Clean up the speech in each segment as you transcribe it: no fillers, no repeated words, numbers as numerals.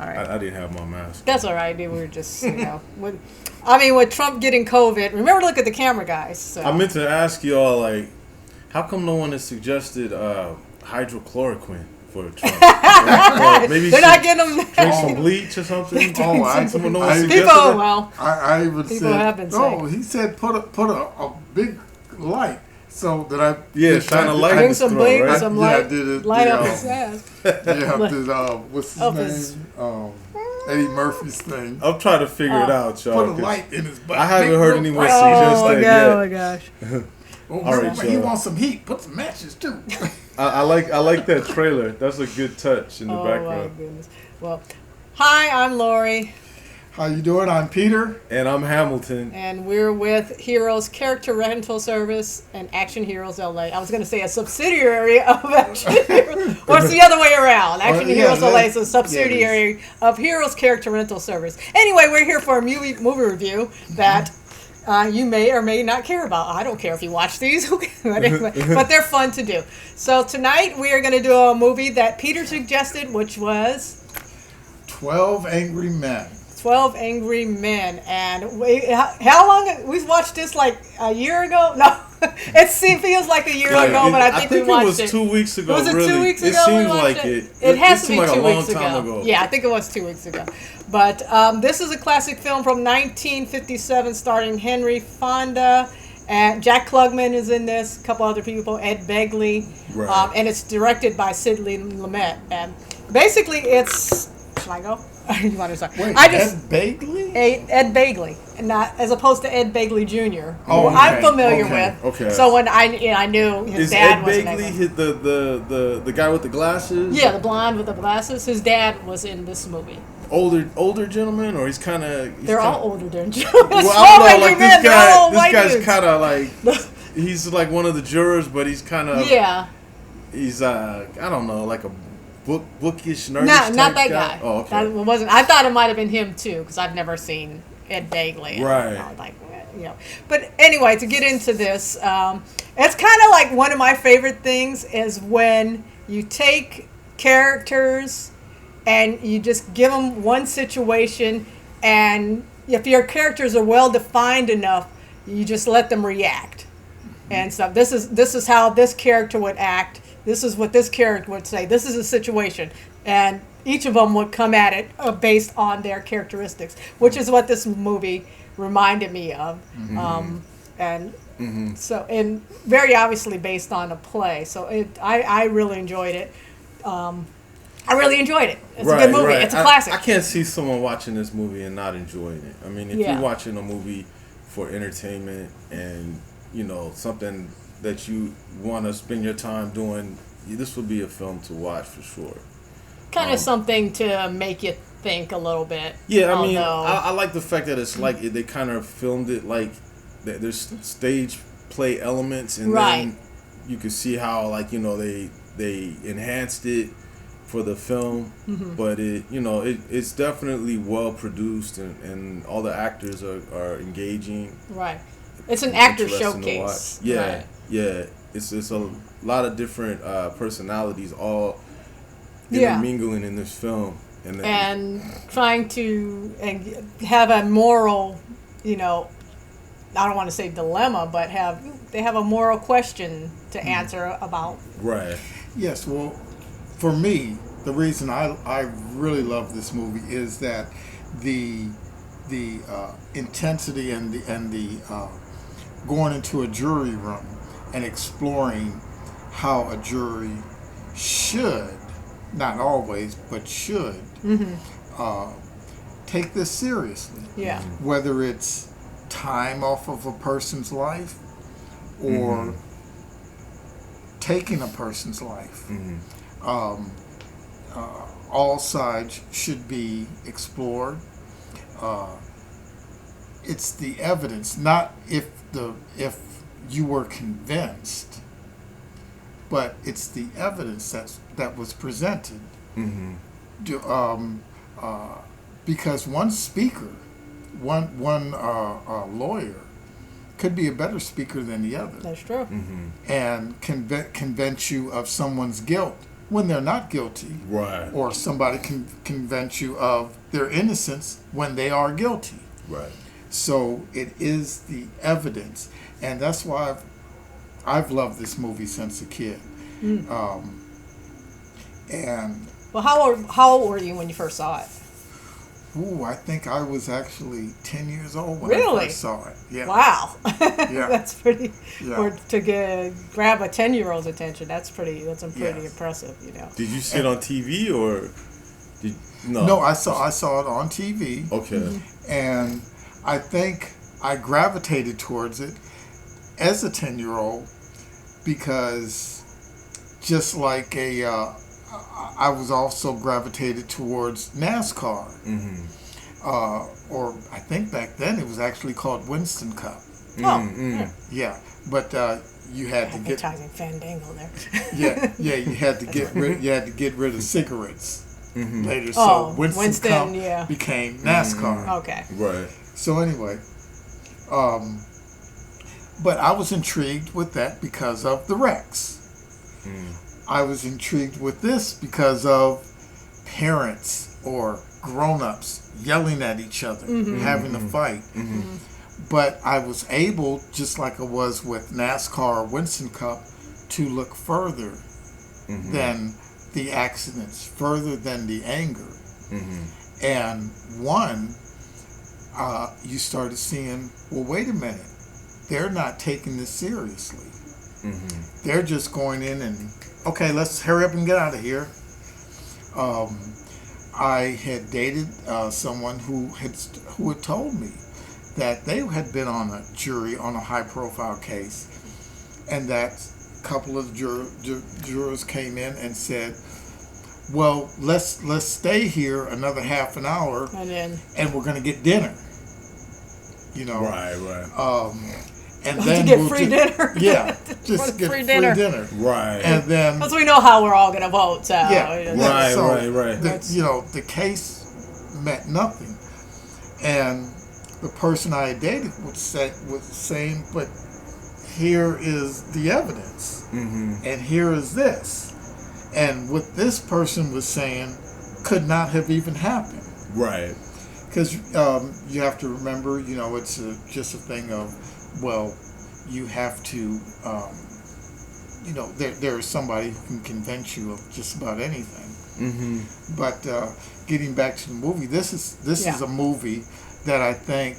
All right. I didn't have my mask. That's all right. We were just, with Trump getting COVID, remember to look at the camera, guys. So. I meant to ask y'all, like, how come no one has suggested hydrochloroquine for Trump? Maybe they're not getting them. Drink some bleach or something. People I even said, have been saying. he said put a big light so that I shine a light. Bring some bleach, right? some light. I did it. Light up his ass. What's his name? Eddie Murphy's thing. I'm trying to figure it out, y'all. Put a light in his butt. I haven't heard anyone suggest that yet. Oh my gosh. All right, he wants some heat. Put some matches too. I like that trailer. That's a good touch in the background. My goodness. Well, hi, I'm Lori. How you doing? I'm Peter. And I'm Hamilton. And we're with Heroes Character Rental Service and Action Heroes LA. I was going to say a subsidiary of Action Heroes. Or it's the other way around. Action Heroes LA is a subsidiary of Heroes Character Rental Service. Anyway, we're here for a movie review that you may or may not care about. I don't care if you watch these, but they're fun to do. So tonight we are going to do a movie that Peter suggested, which was 12 Angry Men. 12 Angry Men. And how long? We watched this like a year ago? No, it feels like a year ago, but I think we watched it. It was 2 weeks ago. Was it really. 2 weeks ago? It seems like it. It has to be like 2 a long weeks time ago. Yeah, I think it was 2 weeks ago. But this is a classic film from 1957 starring Henry Fonda. And Jack Klugman is in this, a couple other people, Ed Begley. Right. And it's directed by Sidney Lumet. And basically it's... Shall I go? You want to start? Wait, Ed Begley? Ed Begley, and not as opposed to Ed Begley Jr., who okay. I'm familiar with. Okay. So when I knew his dad was in it. Is Ed Begley the guy with the glasses? Yeah, the blonde with the glasses. His dad was in this movie. Older gentleman, or he's kind of... They're all older than gentlemen. Well, I don't know, like this guy's kind of like... He's like one of the jurors, but he's kind of... Yeah. He's, I don't know, like a bookish, nerdish not that guy. Oh, okay. That wasn't. I thought it might have been him too, because I've never seen Ed Begley. Right. But anyway, to get into this, it's kind of like one of my favorite things is when you take characters and you just give them one situation, and if your characters are well defined enough, you just let them react. And so this is how this character would act. This is what this character would say. This is a situation. And each of them would come at it based on their characteristics, which is what this movie reminded me of. So, and very obviously based on a play. So I really enjoyed it. It's a good movie. Right. It's a classic. I can't see someone watching this movie and not enjoying it. I mean, if you're watching a movie for entertainment and, something that you want to spend your time doing, this would be a film to watch for sure. Kind of something to make you think a little bit. Yeah, I mean, I like the fact that it's like they kind of filmed it like there's stage play elements, and then you can see how they enhanced it for the film, but it's definitely well produced, and all the actors are engaging. Right. It's an actor showcase. Yeah, right. Yeah. It's a lot of different personalities all intermingling in this film, and trying to have a moral, I don't want to say dilemma, but they have a moral question to answer about. Right. Yes. Well, for me, the reason I really love this movie is that the intensity and the going into a jury room and exploring how a jury should, not always, but should take this seriously. Yeah. Whether it's time off of a person's life or taking a person's life. All sides should be explored. It's the evidence, not if you were convinced, but it's the evidence that was presented. Because one speaker, one lawyer, could be a better speaker than the other. That's true. And convince you of someone's guilt when they're not guilty. Right. Or somebody can convince you of their innocence when they are guilty. Right. So it is the evidence. And that's why I've loved this movie since a kid. And Well, how old were you when you first saw it? I think I was actually 10 years old when Really? I first saw it. Yeah. Wow. Yeah. That's pretty. Yeah. To grab a 10-year-old's attention, that's pretty Yes. impressive, you know. Did you see it on TV or did no? No, I saw it on TV. Okay. And I think I gravitated towards it as a 10-year-old because just like I was also gravitated towards NASCAR. Or I think back then it was actually called Winston Cup. Yeah, but you had to get advertising Fandango there. you had to get rid of cigarettes later. Oh, So Winston Cup became NASCAR. Okay. Right. So anyway, but I was intrigued with that because of the wrecks. I was intrigued with this because of parents or grown-ups yelling at each other, having a fight. But I was able, just like I was with NASCAR or Winston Cup, to look further than the accidents, further than the anger. And you started seeing, well, wait a minute, they're not taking this seriously. They're just going in and, okay, let's hurry up and get out of here. I had dated someone who had told me that they had been on a jury on a high-profile case, and that a couple of jurors came in and said, "Well, let's stay here another half an hour, and we're going to get dinner." You know, Right. And then to get free dinner. Yeah, just get free dinner. Right. And then because we know how we're all going to vote. So Right. The case meant nothing, and the person I had dated was saying, "But here is the evidence, and here is this," and what this person was saying could not have even happened. Right. Because you have to remember, it's just a thing of, well, you have to, there is somebody who can convince you of just about anything. But getting back to the movie, this is a movie that I think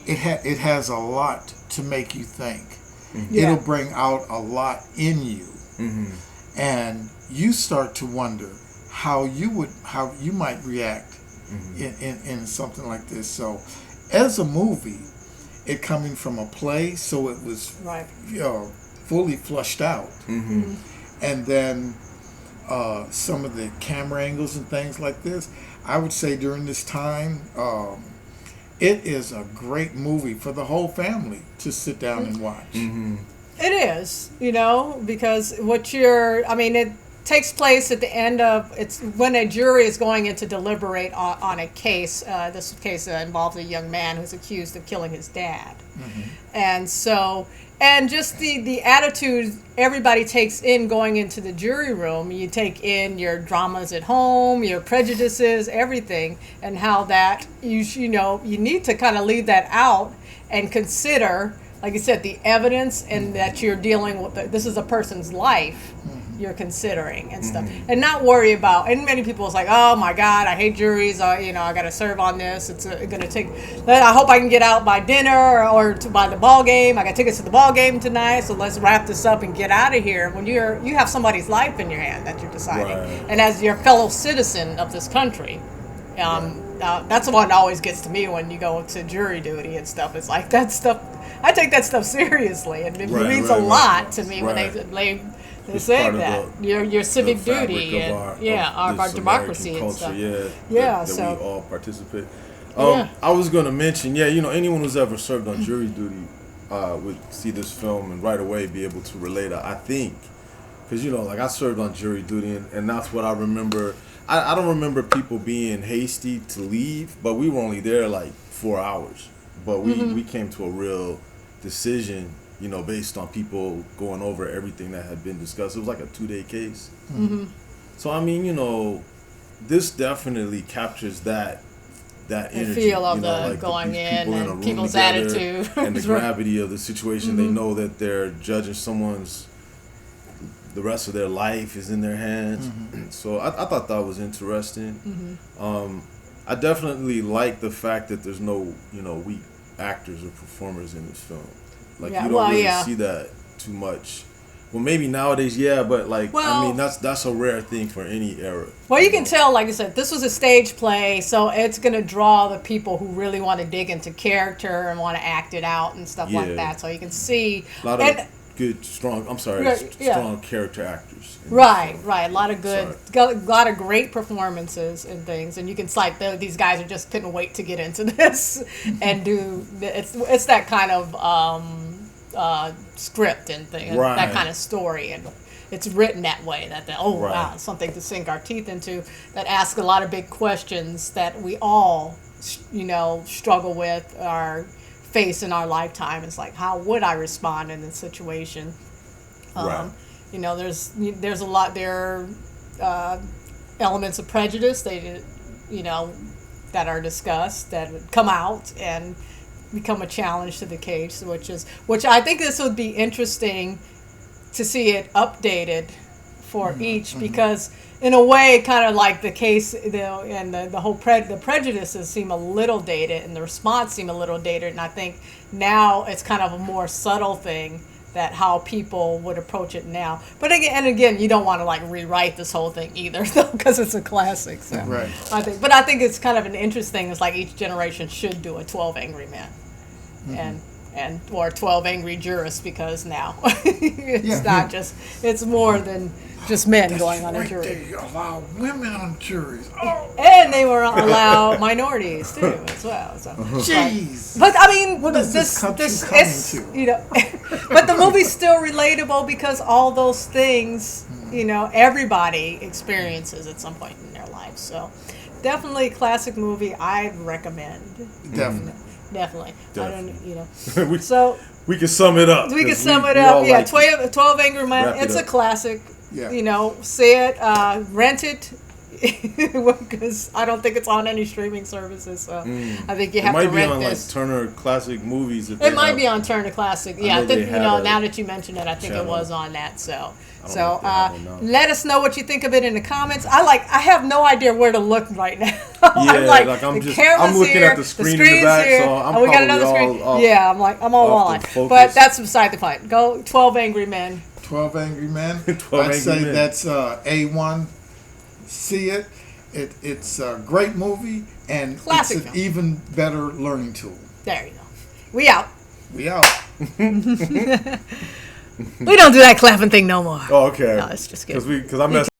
it has a lot to make you think. It'll bring out a lot in you, and you start to wonder how you might react in something like this. So, as a movie, it coming from a play, so it was fully flushed out, and then some of the camera angles and things like this. I would say during this time, it is a great movie for the whole family to sit down and watch. It is, because it takes place at the end of, it's when a jury is going in to deliberate on a case. This case involves a young man who's accused of killing his dad. And so, and just the attitude everybody takes in going into the jury room. You take in your dramas at home, your prejudices, everything, and how that you need to kind of leave that out and consider, like you said, the evidence, and that you're dealing with this is a person's life you're considering and stuff, and not worry about. And many people is like, oh my God, I hate juries. I got to serve on this. It's going to take. I hope I can get out by dinner or by the ball game. I got tickets to the ball game tonight, so let's wrap this up and get out of here. When you have somebody's life in your hand that you're deciding, and as your fellow citizen of this country, that's the one that always gets to me when you go to jury duty and stuff. It's like that stuff. I take that stuff seriously, and it means a lot to me when they say that your civic duty and our democracy and stuff. That we all participate. I was going to mention, anyone who's ever served on jury duty would see this film and right away be able to relate. I think, because I served on jury duty, and that's what I remember. I don't remember people being hasty to leave, but we were only there like 4 hours. But we came to a real decision based on people going over everything that had been discussed. It was like a 2-day case. Mm-hmm. So I mean, this definitely captures that energy, feel of like going these in people in a and room people's together attitude. and the gravity of the situation. Mm-hmm. They know that they're judging the rest of their life is in their hands. Mm-hmm. So I thought that was interesting. Mm-hmm. I definitely like the fact that there's no weak actors or performers in this film. Like you don't really see that too much. Well, maybe nowadays, but that's a rare thing for any era. Well, you can tell, like I said, this was a stage play, so it's going to draw the people who really want to dig into character and want to act it out and stuff like that. So you can see a lot of good, strong character actors. Right. A lot of a lot of great performances and things, and you can these guys just couldn't wait to get into this and do. It's that kind of script and thing, that kind of story, and it's written that way. Wow, something to sink our teeth into. That asks a lot of big questions that we all, struggle with or face in our lifetime. It's like, how would I respond in this situation? There's a lot there. Elements of prejudice that are discussed that come out and become a challenge to the case, which I think this would be interesting to see it updated for each, because in a way, kind of like the case, and the whole the prejudices seem a little dated, and the response seem a little dated, and I think now it's kind of a more subtle thing that how people would approach it now. But again, you don't want to rewrite this whole thing either, though, because it's a classic. So right. I think it's kind of an interesting. It's like each generation should do a 12 Angry Men, and or 12 Angry Jurists, because now it's not just, it's more than just men going on a jury. They allow women on juries. Oh. And they were allow minorities too as well. So, jeez. But I mean, what is this country coming to? But the movie's still relatable because all those things, everybody experiences at some point in their life. So, definitely a classic movie. I recommend. Definitely. I don't. So we can sum it up. We can sum it up. Yeah, 12 Angry Men. It's a classic. Yeah. See it, rent it, because I don't think it's on any streaming services. So I think you have to rent this. It might be on Turner Classic Movies. It might be on Turner Classic. Yeah, I think now that you mention it, I think it was on that. So let us know what you think of it in the comments. I have no idea where to look right now. I'm looking at the screen in the back, here. so I'm we got another screen. I'm all on. But that's beside the point. Go 12 Angry Men. 12 Angry Men. I'd say that's A1. See it. It's a great movie, and classic it's an even better learning tool. There you go. We out. We don't do that clapping thing no more. Oh, okay. No, it's just good. Because I messed